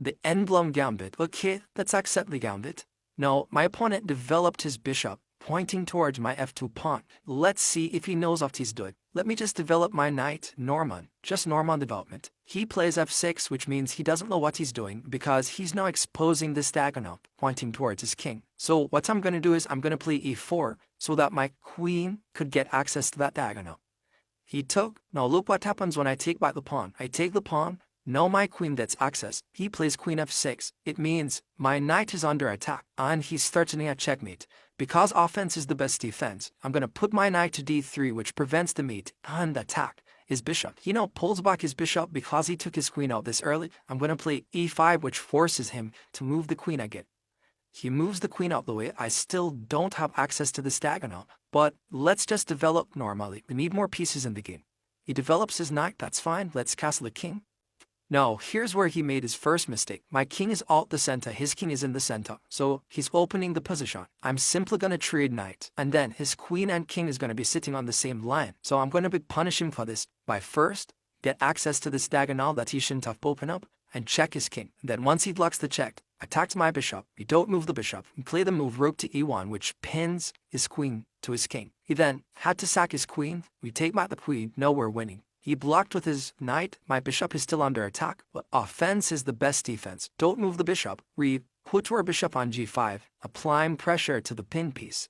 The Englund Gambit. Okay, let's accept the Gambit. Now, my opponent developed his bishop, pointing towards my f2 pawn. Let's see if he knows what he's doing. Let me just develop my knight, Norman. Just Norman development. He plays f6, which means he doesn't know what he's doing because he's now exposing this diagonal, pointing towards his king. So what I'm going to do is I'm going to play e4 so that my queen could get access to that diagonal. He took. Now look what happens when I take back the pawn. I take the pawn. Now my queen gets access. He plays queen f6. It means my knight is under attack and he's threatening a checkmate. Because offense is the best defense, I'm going to put my knight to d3, which prevents the mate and attack his bishop. He now pulls back his bishop because he took his queen out this early. I'm going to play e5, which forces him to move the queen again. He moves the queen out the way. I still don't have access to this diagonal, but let's just develop normally. We need more pieces in the game. He develops his knight, that's fine. Let's castle the king. Now, here's where he made his first mistake. My king is out the center, his king is in the center, so he's opening the position. I'm simply going to trade knight, and then his queen and king is going to be sitting on the same line. So I'm going to punish him for this by first get access to this diagonal that he shouldn't have opened up and check his king. And then once he blocks the check, attacks my bishop. You don't move the bishop. You play the move rook to e1, which pins his queen to his king. He then had to sack his queen. We take back the queen. Now we're winning. He blocked with his knight. My bishop is still under attack, but offense is the best defense. Don't move the bishop. We put our bishop on g5, applying pressure to the pin piece.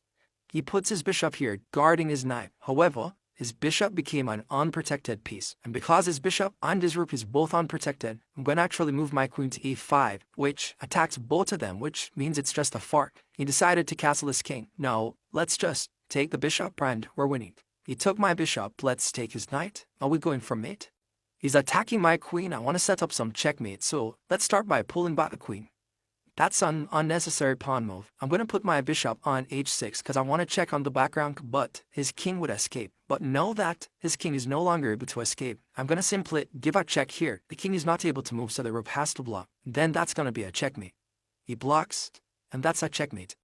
He puts his bishop here, guarding his knight. However, his bishop became an unprotected piece, and because his bishop and his rook is both unprotected, I'm going to actually move my queen to e5, which attacks both of them, which means it's just a fork. He decided to castle his king. Now, let's just take the bishop and we're winning. He took my bishop. Let's take his knight. Are we going for mate? He's attacking my queen. I want to set up some checkmate, so let's start by pulling back the queen. That's an unnecessary pawn move. I'm going to put my bishop on h6 because I want to check on the background, but his king would escape. But know that his king is no longer able to escape. I'm going to simply give a check here. The king is not able to move, so the rook has to block. Then that's going to be a checkmate. He blocks, and that's a checkmate.